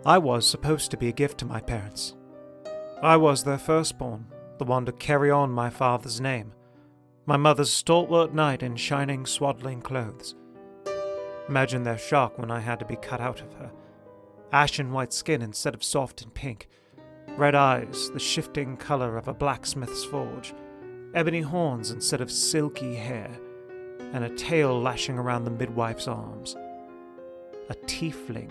I was supposed to be a gift to my parents. I was their firstborn, the one to carry on my father's name, my mother's stalwart knight in shining swaddling clothes. Imagine their shock when I had to be cut out of her. Ashen white skin instead of soft and pink, red eyes, the shifting color of a blacksmith's forge, ebony horns instead of silky hair, and a tail lashing around the midwife's arms. A tiefling.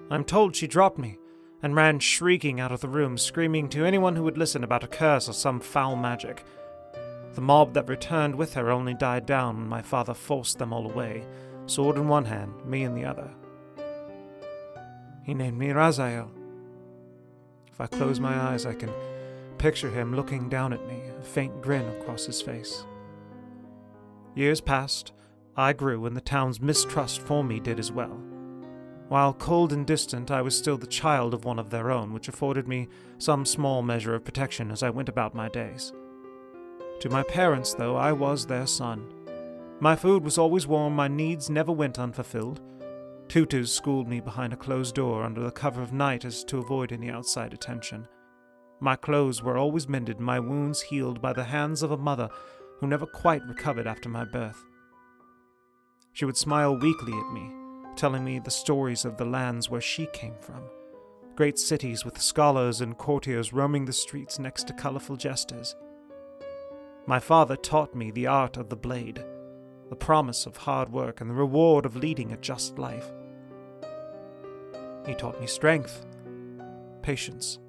I'm told she dropped me and ran shrieking out of the room, screaming to anyone who would listen about a curse or some foul magic. The mob that returned with her only died down when my father forced them all away, sword in one hand, me in the other. He named me Raziel. If I close my eyes, I can picture him looking down at me, a faint grin across his face. Years passed, I grew, and the town's mistrust for me did as well. While cold and distant, I was still the child of one of their own, which afforded me some small measure of protection as I went about my days. To my parents, though, I was their son. My food was always warm, my needs never went unfulfilled. Tutors schooled me behind a closed door under the cover of night as to avoid any outside attention. My clothes were always mended, my wounds healed by the hands of a mother who never quite recovered after my birth. She would smile weakly at me, telling me the stories of the lands where she came from. Great cities with scholars and courtiers roaming the streets next to colorful jesters. My father taught me the art of the blade, the promise of hard work and the reward of leading a just life. He taught me strength, patience,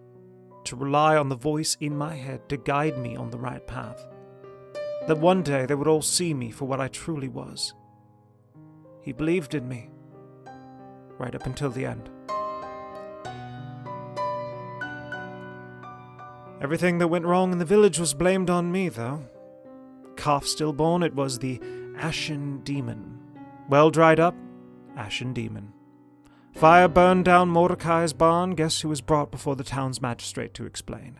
to rely on the voice in my head to guide me on the right path. That one day they would all see me for what I truly was. He believed in me, right up until the end. Everything that went wrong in the village was blamed on me, though. Calf stillborn, it was the Ashen Demon. Well dried up, Ashen Demon. Fire burned down Mordecai's barn, guess who was brought before the town's magistrate to explain.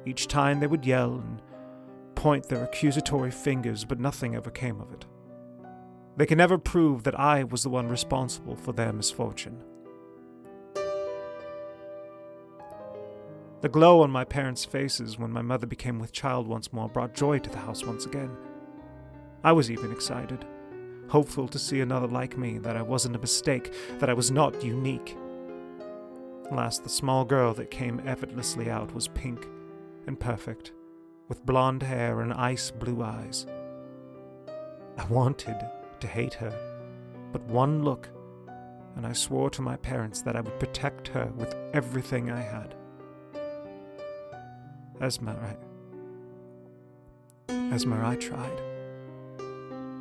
Each time they would yell and point their accusatory fingers, but nothing ever came of it. They can never prove that I was the one responsible for their misfortune. The glow on my parents' faces when my mother became with child once more brought joy to the house once again. I was even excited, hopeful to see another like me, that I wasn't a mistake, that I was not unique. Alas, the small girl that came effortlessly out was pink and perfect, with blonde hair and ice blue eyes. I wanted to hate her, but one look, and I swore to my parents that I would protect her with everything I had. Esmer, I tried.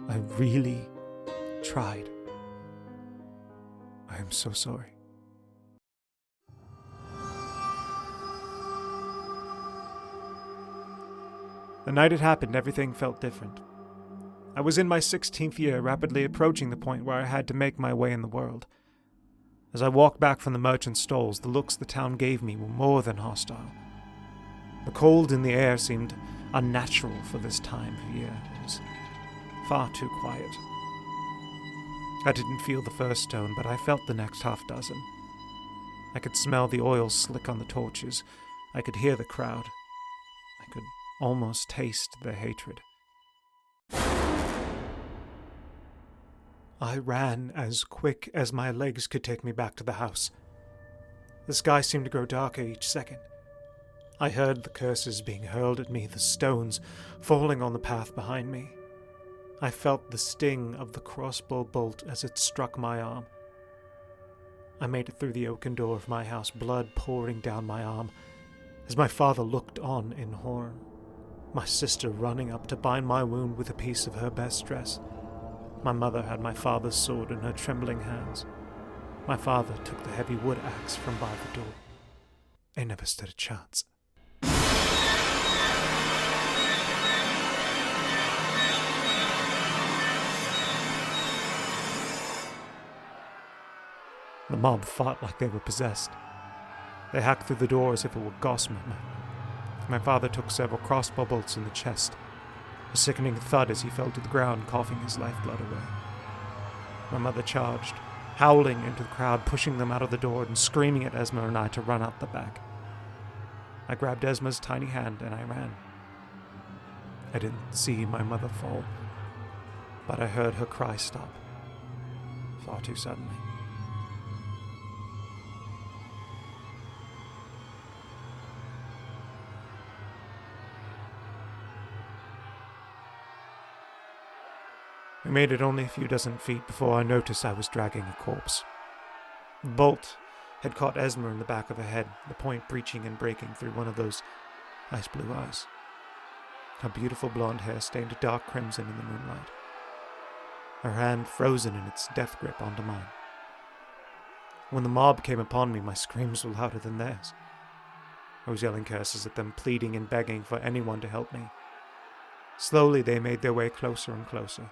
I really tried. I am so sorry. The night it happened, everything felt different. I was in my 16th year, rapidly approaching the point where I had to make my way in the world. As I walked back from the merchant's stalls, the looks the town gave me were more than hostile. The cold in the air seemed unnatural for this time of year. It was far too quiet. I didn't feel the first stone, but I felt the next half dozen. I could smell the oil slick on the torches. I could hear the crowd. I could almost taste their hatred. I ran as quick as my legs could take me back to the house. The sky seemed to grow darker each second. I heard the curses being hurled at me, the stones falling on the path behind me. I felt the sting of the crossbow bolt as it struck my arm. I made it through the oaken door of my house, blood pouring down my arm, as my father looked on in horror, my sister running up to bind my wound with a piece of her best dress. My mother had my father's sword in her trembling hands. My father took the heavy wood axe from by the door. I never stood a chance. The mob fought like they were possessed. They hacked through the door as if it were gossamer. My father took several crossbow bolts in the chest, a sickening thud as he fell to the ground, coughing his lifeblood away. My mother charged, howling into the crowd, pushing them out of the door and screaming at Esma and I to run out the back. I grabbed Esma's tiny hand and I ran. I didn't see my mother fall, but I heard her cry stop, far too suddenly. We made it only a few dozen feet before I noticed I was dragging a corpse. The bolt had caught Esma in the back of her head, the point breaching and breaking through one of those ice blue eyes. Her beautiful blonde hair stained a dark crimson in the moonlight. Her hand frozen in its death grip onto mine. When the mob came upon me, my screams were louder than theirs. I was yelling curses at them, pleading and begging for anyone to help me. Slowly they made their way closer and closer.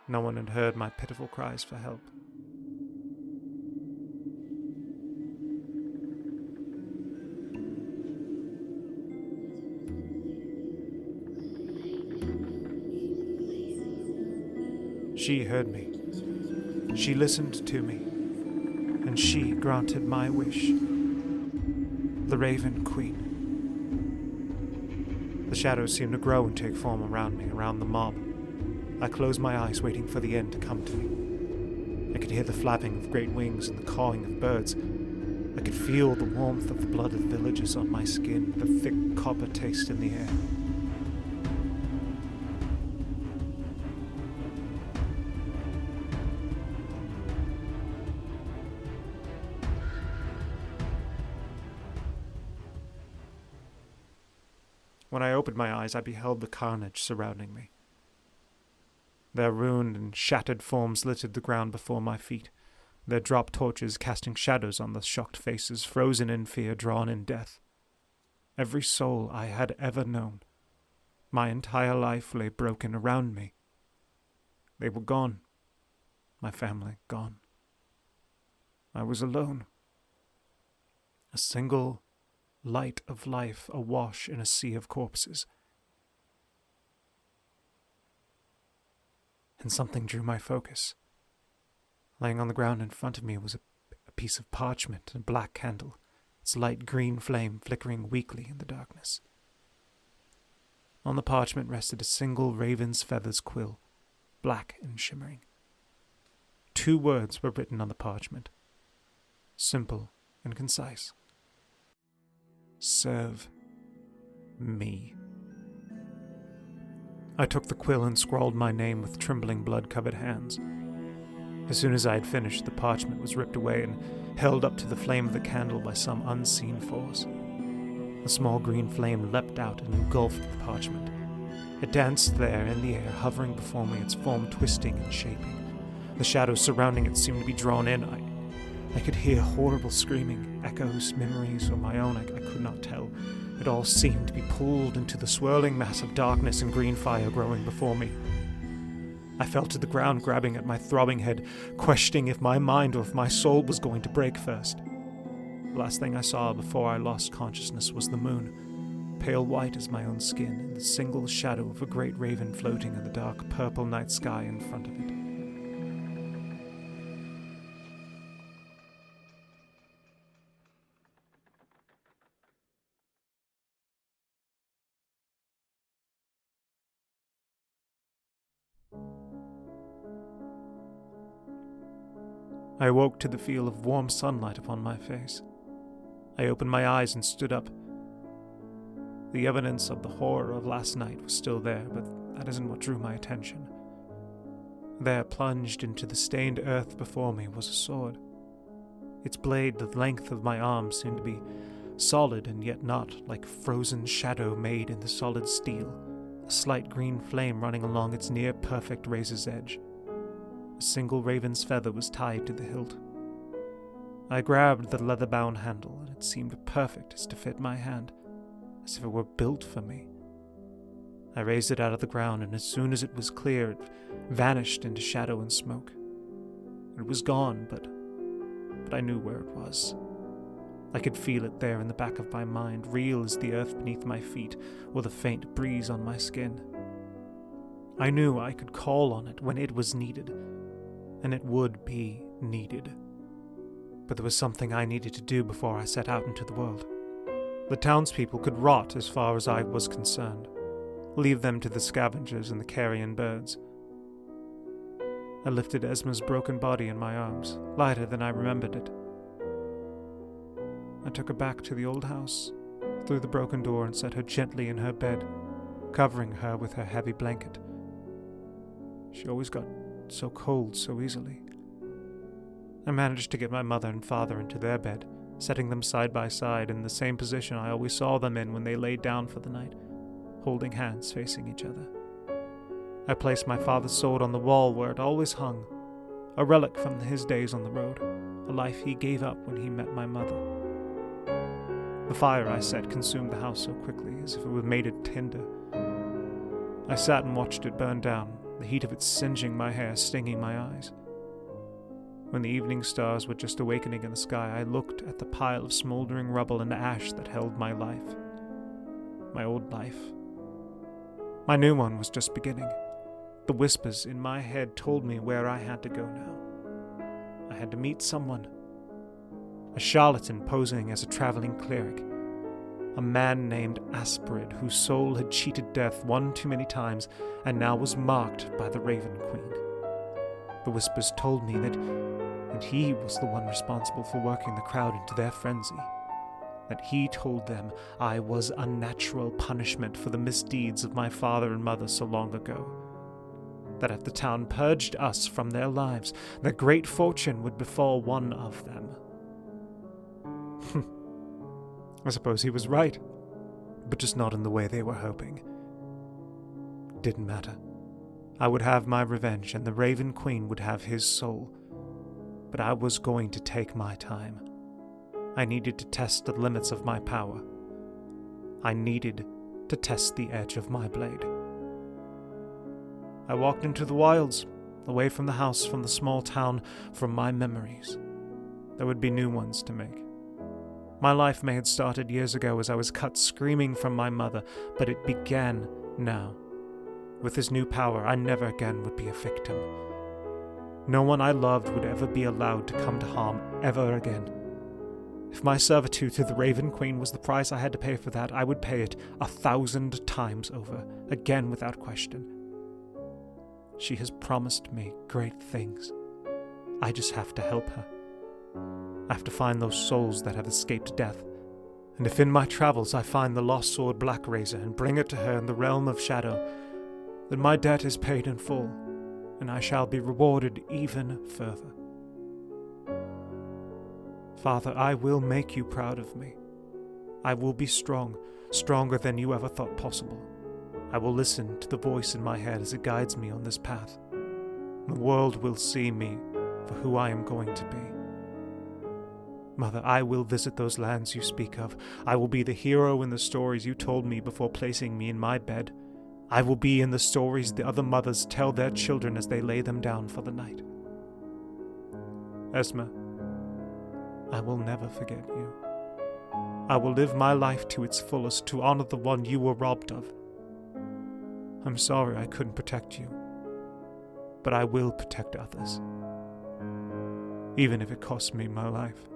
No one had heard my pitiful cries for help. She heard me. She listened to me. And she granted my wish. The Raven Queen. The shadows seemed to grow and take form around me, around the mob. I closed my eyes, waiting for the end to come to me. I could hear the flapping of great wings and the cawing of birds. I could feel the warmth of the blood of villagers on my skin, the thick copper taste in the air. When I opened my eyes, I beheld the carnage surrounding me. Their ruined and shattered forms littered the ground before my feet, their dropped torches casting shadows on the shocked faces, frozen in fear, drawn in death. Every soul I had ever known, my entire life lay broken around me. They were gone, my family gone. I was alone. A single light of life awash in a sea of corpses. And something drew my focus. Laying on the ground in front of me was a piece of parchment and a black candle, its light green flame flickering weakly in the darkness. On the parchment rested a single raven's feathers quill, black and shimmering. 2 words were written on the parchment, simple and concise. Serve me. I took the quill and scrawled my name with trembling blood-covered hands. As soon as I had finished, the parchment was ripped away and held up to the flame of the candle by some unseen force. A small green flame leapt out and engulfed the parchment. It danced there in the air, hovering before me, its form twisting and shaping. The shadows surrounding it seemed to be drawn in. I could hear horrible screaming, echoes, memories, or my own, I could not tell. It all seemed to be pulled into the swirling mass of darkness and green fire growing before me. I fell to the ground, grabbing at my throbbing head, questioning if my mind or if my soul was going to break first. The last thing I saw before I lost consciousness was the moon, pale white as my own skin, and the single shadow of a great raven floating in the dark purple night sky in front of it. I awoke to the feel of warm sunlight upon my face. I opened my eyes and stood up. The evidence of the horror of last night was still there, but that isn't what drew my attention. There, plunged into the stained earth before me, was a sword. Its blade, the length of my arm, seemed to be solid and yet not, like frozen shadow made in the solid steel, a slight green flame running along its near-perfect razor's edge. A single raven's feather was tied to the hilt. I grabbed the leather-bound handle, and it seemed perfect as to fit my hand, as if it were built for me. I raised it out of the ground, and as soon as it was clear, it vanished into shadow and smoke. It was gone, but I knew where it was. I could feel it there in the back of my mind, real as the earth beneath my feet or the faint breeze on my skin. I knew I could call on it when it was needed, and it would be needed. But there was something I needed to do before I set out into the world. The townspeople could rot as far as I was concerned. Leave them to the scavengers and the carrion birds. I lifted Esma's broken body in my arms, lighter than I remembered it. I took her back to the old house, through the broken door, and set her gently in her bed, covering her with her heavy blanket. She always got so cold so easily. I managed to get my mother and father into their bed, setting them side by side in the same position I always saw them in when they laid down for the night, holding hands facing each other. I placed my father's sword on the wall where it always hung, a relic from his days on the road, a life he gave up when he met my mother. The fire I set consumed the house so quickly, as if it was made of tinder. I sat and watched it burn down, the heat of it singeing my hair, stinging my eyes. When the evening stars were just awakening in the sky, I looked at the pile of smoldering rubble and ash that held my life. My old life. My new one was just beginning. The whispers in my head told me where I had to go now. I had to meet someone. A charlatan posing as a traveling cleric. A man named Aspirid, whose soul had cheated death one too many times and now was marked by the Raven Queen. The whispers told me that he was the one responsible for working the crowd into their frenzy. That he told them I was unnatural punishment for the misdeeds of my father and mother so long ago. That if the town purged us from their lives, that great fortune would befall one of them. I suppose he was right, but just not in the way they were hoping. Didn't matter. I would have my revenge, and the Raven Queen would have his soul. But I was going to take my time. I needed to test the limits of my power. I needed to test the edge of my blade. I walked into the wilds, away from the house, from the small town, from my memories. There would be new ones to make. My life may have started years ago as I was cut screaming from my mother, but it began now. With this new power, I never again would be a victim. No one I loved would ever be allowed to come to harm ever again. If my servitude to the Raven Queen was the price I had to pay for that, I would pay it 1,000 times over, again without question. She has promised me great things. I just have to help her. I have to find those souls that have escaped death. And if in my travels I find the lost sword Black Razor and bring it to her in the realm of shadow, then my debt is paid in full, and I shall be rewarded even further. Father, I will make you proud of me. I will be strong, stronger than you ever thought possible. I will listen to the voice in my head as it guides me on this path. The world will see me for who I am going to be. Mother, I will visit those lands you speak of. I will be the hero in the stories you told me before placing me in my bed. I will be in the stories the other mothers tell their children as they lay them down for the night. Esma, I will never forget you. I will live my life to its fullest to honor the one you were robbed of. I'm sorry I couldn't protect you, but I will protect others, even if it costs me my life.